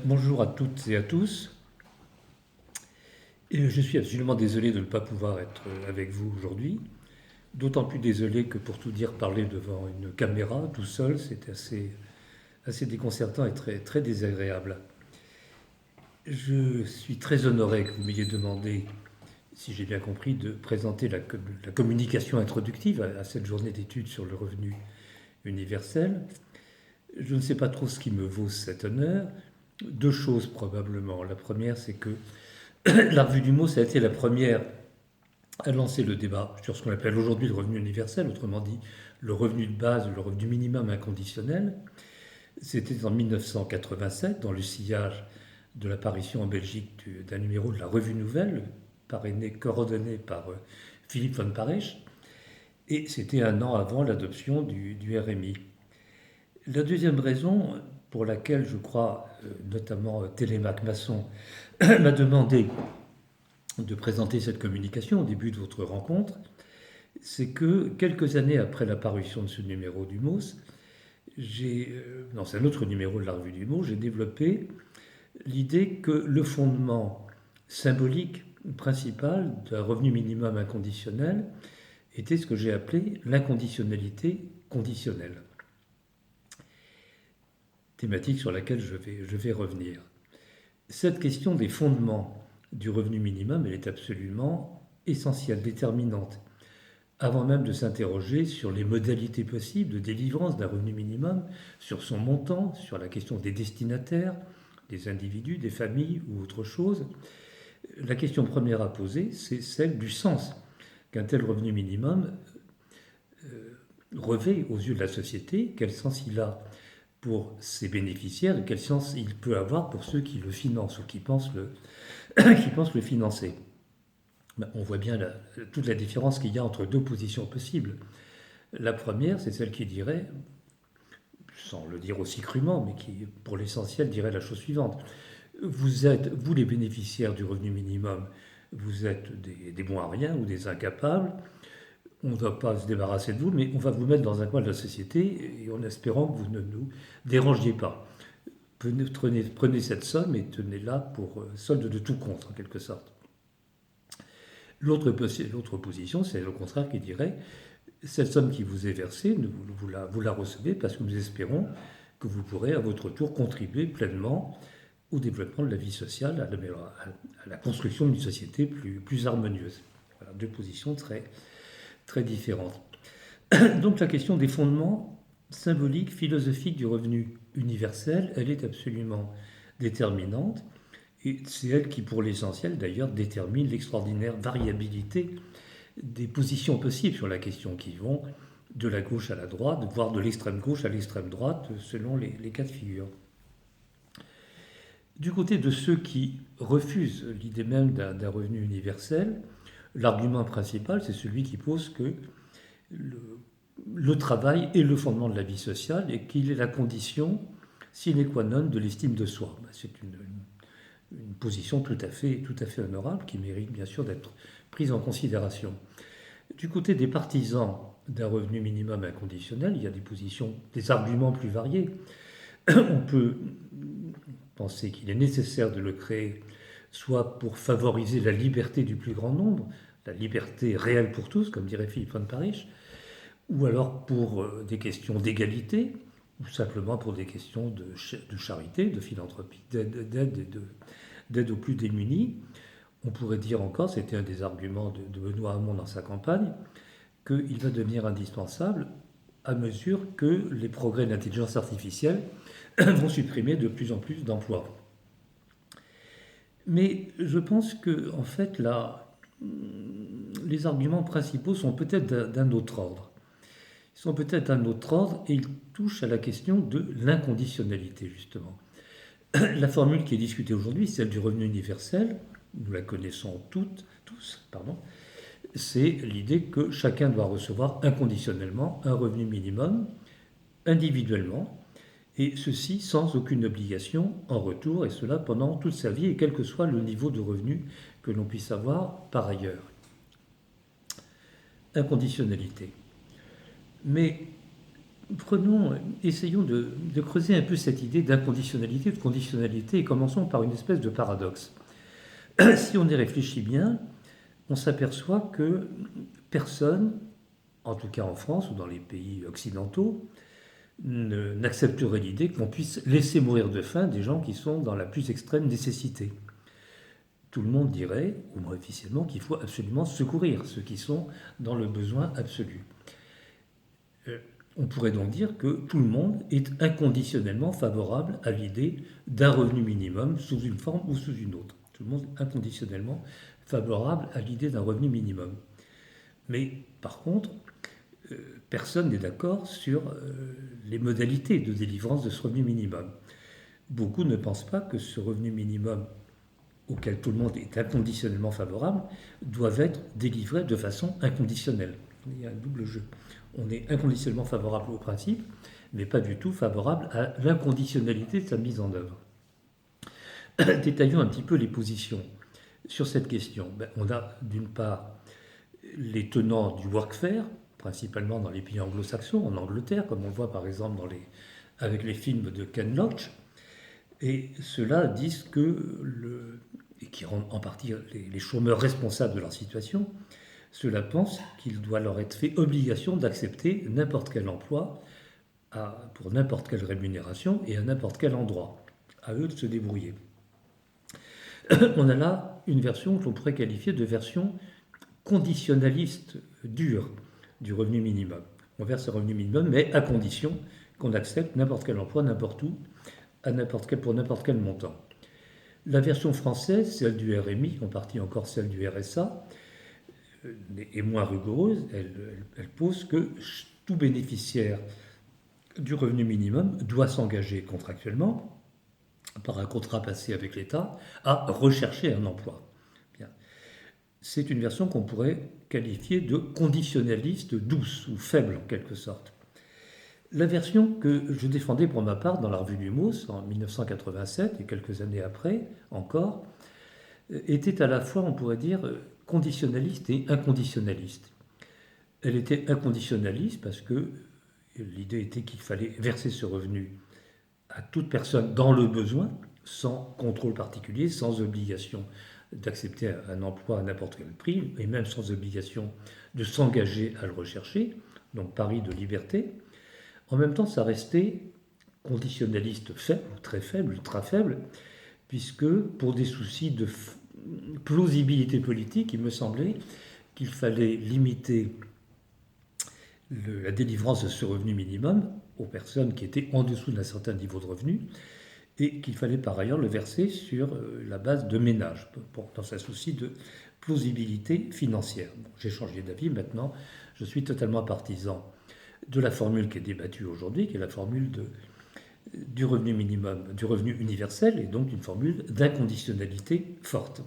Bonjour à toutes et à tous. Et je suis absolument désolé de ne pas pouvoir être avec vous aujourd'hui. D'autant plus désolé que pour tout dire, parler devant une caméra tout seul, c'est assez déconcertant et très désagréable. Je suis très honoré que vous m'ayez demandé, si j'ai bien compris, de présenter la communication introductive à cette journée d'études sur le revenu universel. Je ne sais pas trop ce qui me vaut cet honneur. Deux choses probablement. La première, c'est que la revue du mot, ça a été la première à lancer le débat sur ce qu'on appelle aujourd'hui le revenu universel, autrement dit le revenu de base, le revenu minimum inconditionnel. C'était en 1987, dans le sillage de l'apparition en Belgique d'un numéro de la Revue Nouvelle, parrainé, coordonné par Philippe von Parijs, et c'était un an avant l'adoption du RMI. La deuxième raison pour laquelle je crois, notamment Télémac Masson, m'a demandé de présenter cette communication au début de votre rencontre, c'est que quelques années après la parution de ce numéro du MOS, dans un autre numéro de la revue du MOS, j'ai développé l'idée que le fondement symbolique principal d'un revenu minimum inconditionnel était ce que j'ai appelé l'inconditionnalité conditionnelle, thématique sur laquelle je vais revenir. Cette question des fondements du revenu minimum, elle est absolument essentielle, déterminante, avant même de s'interroger sur les modalités possibles de délivrance d'un revenu minimum, sur son montant, sur la question des destinataires, des individus, des familles ou autre chose. La question première à poser, c'est celle du sens qu'un tel revenu minimum revêt aux yeux de la société, quel sens il a pour ses bénéficiaires et quel sens il peut avoir pour ceux qui le financent ou qui pensent le financer. On voit bien toute la différence qu'il y a entre deux positions possibles. La première, c'est celle qui dirait, sans le dire aussi crûment, mais qui, pour l'essentiel, dirait la chose suivante. Vous les bénéficiaires du revenu minimum, vous êtes des bons à rien ou des incapables. On ne va pas se débarrasser de vous, mais on va vous mettre dans un coin de la société et en espérant que vous ne nous dérangiez pas. Prenez cette somme et tenez-la pour solde de tout compte, en quelque sorte. L'autre position, c'est le contraire qui dirait cette somme qui vous est versée, vous la recevez parce que nous espérons que vous pourrez à votre tour contribuer pleinement au développement de la vie sociale, à la construction d'une société plus harmonieuse. Voilà, deux positions très différentes. Donc la question des fondements symboliques, philosophiques du revenu universel, elle est absolument déterminante. Et c'est elle qui, pour l'essentiel d'ailleurs, détermine l'extraordinaire variabilité des positions possibles sur la question qui vont de la gauche à la droite, voire de l'extrême gauche à l'extrême droite, selon les cas de figure. Du côté de ceux qui refusent l'idée même d'un revenu universel, l'argument principal, c'est celui qui pose que le travail est le fondement de la vie sociale et qu'il est la condition sine qua non de l'estime de soi. C'est une position tout à fait honorable qui mérite bien sûr d'être prise en considération. Du côté des partisans d'un revenu minimum inconditionnel, il y a des arguments plus variés. On peut penser qu'il est nécessaire de le créer soit pour favoriser la liberté du plus grand nombre, la liberté réelle pour tous, comme dirait Philippe von Parijs, ou alors pour des questions d'égalité, ou simplement pour des questions de charité, de philanthropie, d'aide aux plus démunis. On pourrait dire encore, c'était un des arguments de Benoît Hamon dans sa campagne, qu'il va devenir indispensable à mesure que les progrès de l'intelligence artificielle vont supprimer de plus en plus d'emplois. Mais je pense que, en fait, là, les arguments principaux sont peut-être d'un autre ordre. Ils sont peut-être d'un autre ordre et ils touchent à la question de l'inconditionnalité, justement. La formule qui est discutée aujourd'hui, celle du revenu universel, nous la connaissons tous, c'est l'idée que chacun doit recevoir inconditionnellement un revenu minimum, individuellement, et ceci sans aucune obligation en retour, et cela pendant toute sa vie, et quel que soit le niveau de revenu que l'on puisse avoir par ailleurs. Inconditionnalité. Mais Essayons de creuser un peu cette idée d'inconditionnalité, de conditionnalité, et commençons par une espèce de paradoxe. Si on y réfléchit bien, on s'aperçoit que personne, en tout cas en France ou dans les pays occidentaux, n'accepterait l'idée qu'on puisse laisser mourir de faim des gens qui sont dans la plus extrême nécessité. Tout le monde dirait, au moins officiellement, qu'il faut absolument secourir ceux qui sont dans le besoin absolu. On pourrait donc dire que tout le monde est inconditionnellement favorable à l'idée d'un revenu minimum sous une forme ou sous une autre. Tout le monde est inconditionnellement favorable à l'idée d'un revenu minimum. Mais par contre, personne n'est d'accord sur les modalités de délivrance de ce revenu minimum. Beaucoup ne pensent pas que ce revenu minimum auquel tout le monde est inconditionnellement favorable doit être délivré de façon inconditionnelle. Il y a un double jeu. On est inconditionnellement favorable au principe, mais pas du tout favorable à l'inconditionnalité de sa mise en œuvre. Détaillons un petit peu les positions sur cette question. On a d'une part les tenants du workfare, principalement dans les pays anglo-saxons, en Angleterre, comme on le voit par exemple avec les films de Ken Loach, et ceux-là disent et qui rendent en partie les chômeurs responsables de leur situation, ceux-là pensent qu'il doit leur être fait obligation d'accepter n'importe quel emploi pour n'importe quelle rémunération et à n'importe quel endroit. À eux de se débrouiller. On a là une version que l'on pourrait qualifier de version conditionnaliste dure du revenu minimum. On verse un revenu minimum, mais à condition qu'on accepte n'importe quel emploi, n'importe où, pour n'importe quel montant. La version française, celle du RMI, en partie encore celle du RSA, est moins rigoureuse. Elle pose que tout bénéficiaire du revenu minimum doit s'engager contractuellement, par un contrat passé avec l'État, à rechercher un emploi. Bien. C'est une version qu'on pourrait qualifier de conditionnaliste douce ou faible en quelque sorte. La version que je défendais pour ma part dans la revue du MOS en 1987 et quelques années après encore, était à la fois, on pourrait dire, conditionnaliste et inconditionnaliste. Elle était inconditionnaliste parce que l'idée était qu'il fallait verser ce revenu à toute personne dans le besoin, sans contrôle particulier, sans obligation d'accepter un emploi à n'importe quel prix, et même sans obligation de s'engager à le rechercher, donc pari de liberté. En même temps, ça restait conditionnaliste faible, très faible, ultra faible, puisque pour des soucis de plausibilité politique, il me semblait qu'il fallait limiter la délivrance de ce revenu minimum aux personnes qui étaient en dessous d'un certain niveau de revenu et qu'il fallait par ailleurs le verser sur la base de ménages, dans un souci de plausibilité financière. Bon, j'ai changé d'avis maintenant, je suis totalement partisan de la formule qui est débattue aujourd'hui, qui est la formule du revenu minimum, du revenu universel, et donc d'une formule d'inconditionnalité forte.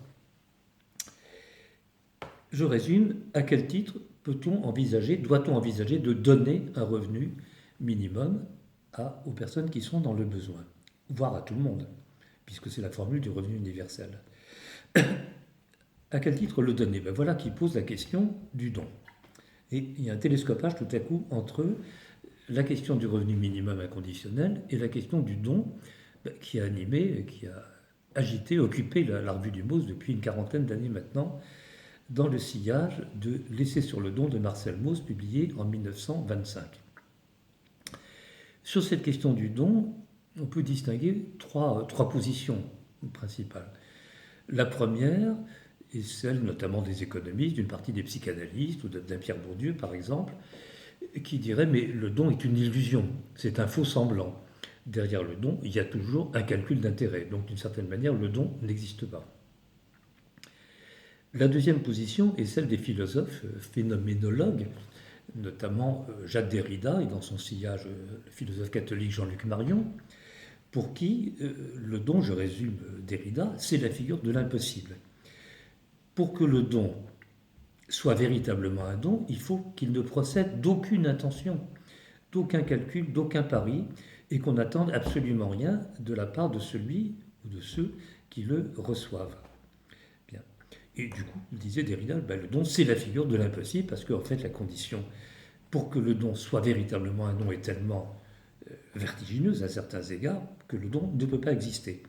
Je résume, à quel titre doit-on envisager de donner un revenu minimum aux personnes qui sont dans le besoin, voire à tout le monde, puisque c'est la formule du revenu universel. À quel titre le donner? Voilà qui pose la question du don. Et il y a un télescopage tout à coup entre la question du revenu minimum inconditionnel et la question du don qui a animé, qui a agité, occupé la revue du MOS depuis une quarantaine d'années maintenant, dans le sillage de L'Essai sur le don de Marcel Mauss, publié en 1925. Sur cette question du don, on peut distinguer trois positions principales. La première est celle notamment des économistes, d'une partie des psychanalystes, ou d'un Pierre Bourdieu par exemple, qui dirait mais le don est une illusion, c'est un faux semblant. Derrière le don, il y a toujours un calcul d'intérêt, donc d'une certaine manière le don n'existe pas. La deuxième position est celle des philosophes phénoménologues, notamment Jacques Derrida et dans son sillage le philosophe catholique Jean-Luc Marion, pour qui le don, je résume Derrida, c'est la figure de l'impossible. Pour que le don soit véritablement un don, il faut qu'il ne procède d'aucune intention, d'aucun calcul, d'aucun pari, et qu'on n'attende absolument rien de la part de celui ou de ceux qui le reçoivent. Et du coup, disait Derrida, le don, c'est la figure de l'impossible, parce qu'en fait, la condition pour que le don soit véritablement un don est tellement vertigineuse à certains égards que le don ne peut pas exister.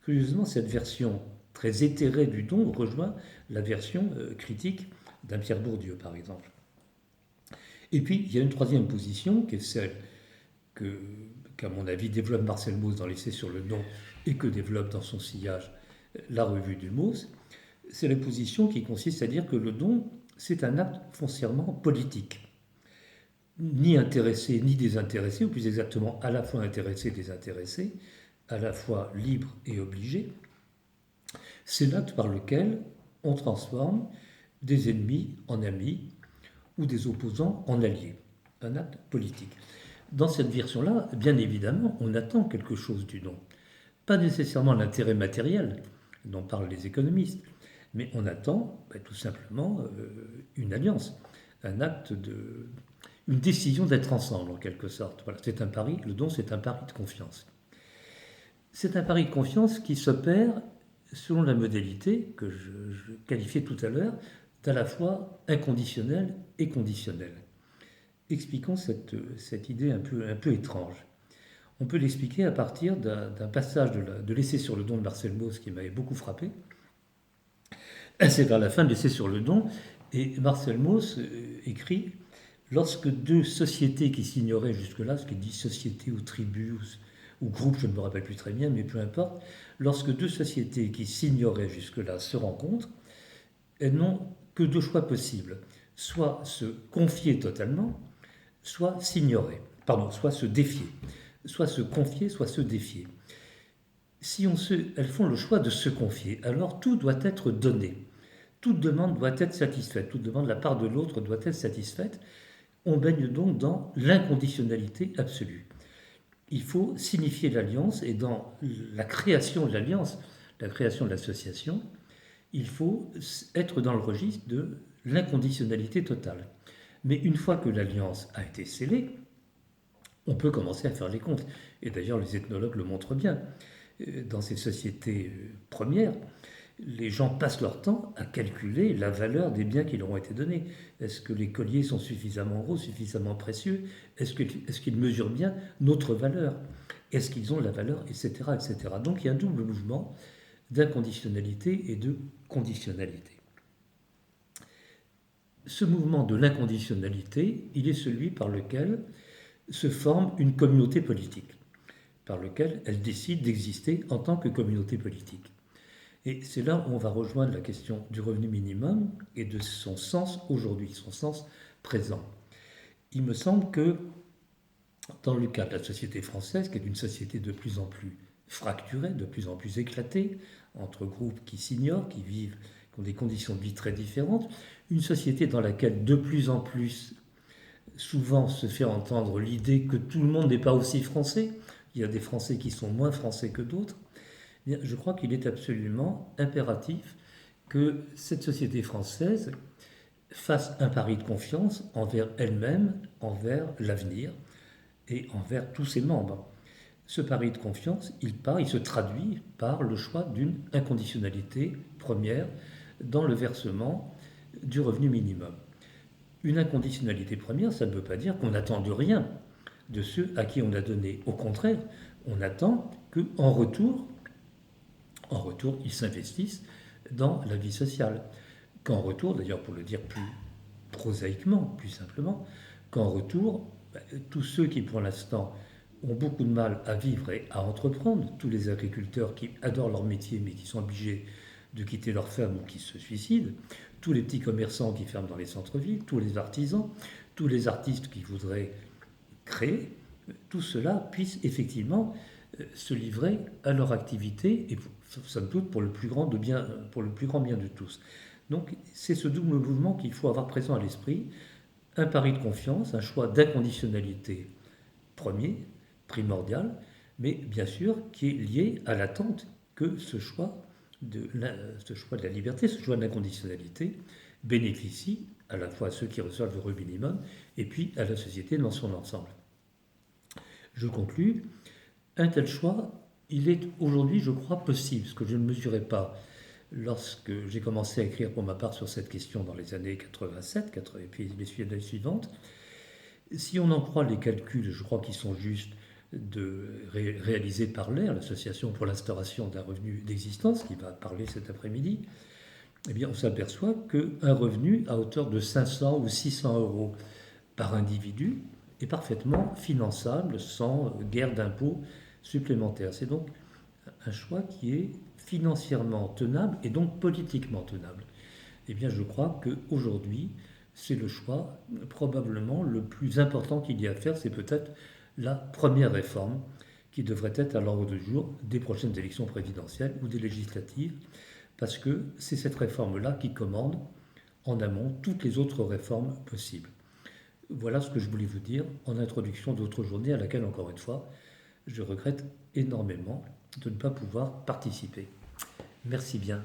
Curieusement, cette version très éthérée du don rejoint la version critique d'un Pierre Bourdieu, par exemple. Et puis, il y a une troisième position, qui est celle qu'à mon avis, développe Marcel Mauss dans l'essai sur le don et que développe dans son sillage la revue du Mauss. C'est la position qui consiste à dire que le don, c'est un acte foncièrement politique. Ni intéressé, ni désintéressé, ou plus exactement à la fois intéressé et désintéressé, à la fois libre et obligé. C'est l'acte par lequel on transforme des ennemis en amis ou des opposants en alliés. Un acte politique. Dans cette version-là, bien évidemment, on attend quelque chose du don. Pas nécessairement l'intérêt matériel dont parlent les économistes, mais on attend tout simplement une alliance, un acte une décision d'être ensemble en quelque sorte. Voilà, c'est un pari, le don c'est un pari de confiance. C'est un pari de confiance qui s'opère selon la modalité que je qualifiais tout à l'heure, d'à la fois inconditionnelle et conditionnelle. Expliquons cette idée un peu étrange. On peut l'expliquer à partir d'un passage de l'essai sur le don de Marcel Mauss qui m'avait beaucoup frappé. C'est vers la fin de l'essai sur le don, et Marcel Mauss écrit « Lorsque deux sociétés qui s'ignoraient jusque-là, ce qu'il dit société ou tribu ou groupe, je ne me rappelle plus très bien, mais peu importe, lorsque deux sociétés qui s'ignoraient jusque-là se rencontrent, elles n'ont que deux choix possibles, soit se confier totalement, soit s'ignorer, soit se défier, soit se confier, soit se défier. Si elles font le choix de se confier, alors tout doit être donné. Toute demande doit être satisfaite, toute demande de la part de l'autre doit être satisfaite. On baigne donc dans l'inconditionnalité absolue. Il faut signifier l'alliance, et dans la création de l'alliance, la création de l'association, il faut être dans le registre de l'inconditionnalité totale. Mais une fois que l'alliance a été scellée, on peut commencer à faire les comptes. Et d'ailleurs, les ethnologues le montrent bien. Dans ces sociétés premières, les gens passent leur temps à calculer la valeur des biens qui leur ont été donnés. Est-ce que les colliers sont suffisamment gros, suffisamment précieux? Est-ce qu'ils mesurent bien notre valeur? Est-ce qu'ils ont la valeur, etc., etc. Donc il y a un double mouvement d'inconditionnalité et de conditionnalité. Ce mouvement de l'inconditionnalité, il est celui par lequel se forme une communauté politique, par lequel elle décide d'exister en tant que communauté politique. Et c'est là où on va rejoindre la question du revenu minimum et de son sens aujourd'hui, son sens présent. Il me semble que dans le cas de la société française, qui est une société de plus en plus fracturée, de plus en plus éclatée, entre groupes qui s'ignorent, qui vivent, qui ont des conditions de vie très différentes, une société dans laquelle de plus en plus souvent se fait entendre l'idée que tout le monde n'est pas aussi français, il y a des Français qui sont moins français que d'autres, je crois qu'il est absolument impératif que cette société française fasse un pari de confiance envers elle-même, envers l'avenir et envers tous ses membres. Ce pari de confiance, il se traduit par le choix d'une inconditionnalité première dans le versement du revenu minimum. Une inconditionnalité première, ça ne veut pas dire qu'on n'attend de rien de ceux à qui on a donné. Au contraire, on attend qu'en retour, ils s'investissent dans la vie sociale. Qu'en retour, d'ailleurs pour le dire plus prosaïquement, plus simplement, qu'en retour, tous ceux qui pour l'instant ont beaucoup de mal à vivre et à entreprendre, tous les agriculteurs qui adorent leur métier mais qui sont obligés de quitter leur ferme ou qui se suicident, tous les petits commerçants qui ferment dans les centres-villes, tous les artisans, tous les artistes qui voudraient créer, tout cela puisse effectivement se livrer à leur activité et somme toute pour le plus grand bien de tous. Donc c'est ce double mouvement qu'il faut avoir présent à l'esprit, un pari de confiance, un choix d'inconditionnalité primordial, mais bien sûr qui est lié à l'attente que ce choix de la liberté, ce choix de l'inconditionnalité bénéficie à la fois à ceux qui reçoivent le revenu minimum et puis à la société dans son ensemble. Je conclus. Un tel choix, il est aujourd'hui, je crois, possible, ce que je ne mesurais pas lorsque j'ai commencé à écrire pour ma part sur cette question dans les années 87, et puis les années suivantes. Si on en croit les calculs, je crois qu'ils sont justes, réalisés par l'AIR, l'Association pour l'instauration d'un revenu d'existence, qui va parler cet après-midi, eh bien, on s'aperçoit qu'un revenu à hauteur de 500 ou 600 euros par individu est parfaitement finançable sans guerre d'impôts supplémentaire. C'est donc un choix qui est financièrement tenable et donc politiquement tenable. Eh bien, je crois qu'aujourd'hui, c'est le choix probablement le plus important qu'il y a à faire. C'est peut-être la première réforme qui devrait être à l'ordre du jour des prochaines élections présidentielles ou des législatives, parce que c'est cette réforme-là qui commande en amont toutes les autres réformes possibles. Voilà ce que je voulais vous dire en introduction d'autres journées à laquelle, encore une fois, je regrette énormément de ne pas pouvoir participer. Merci bien.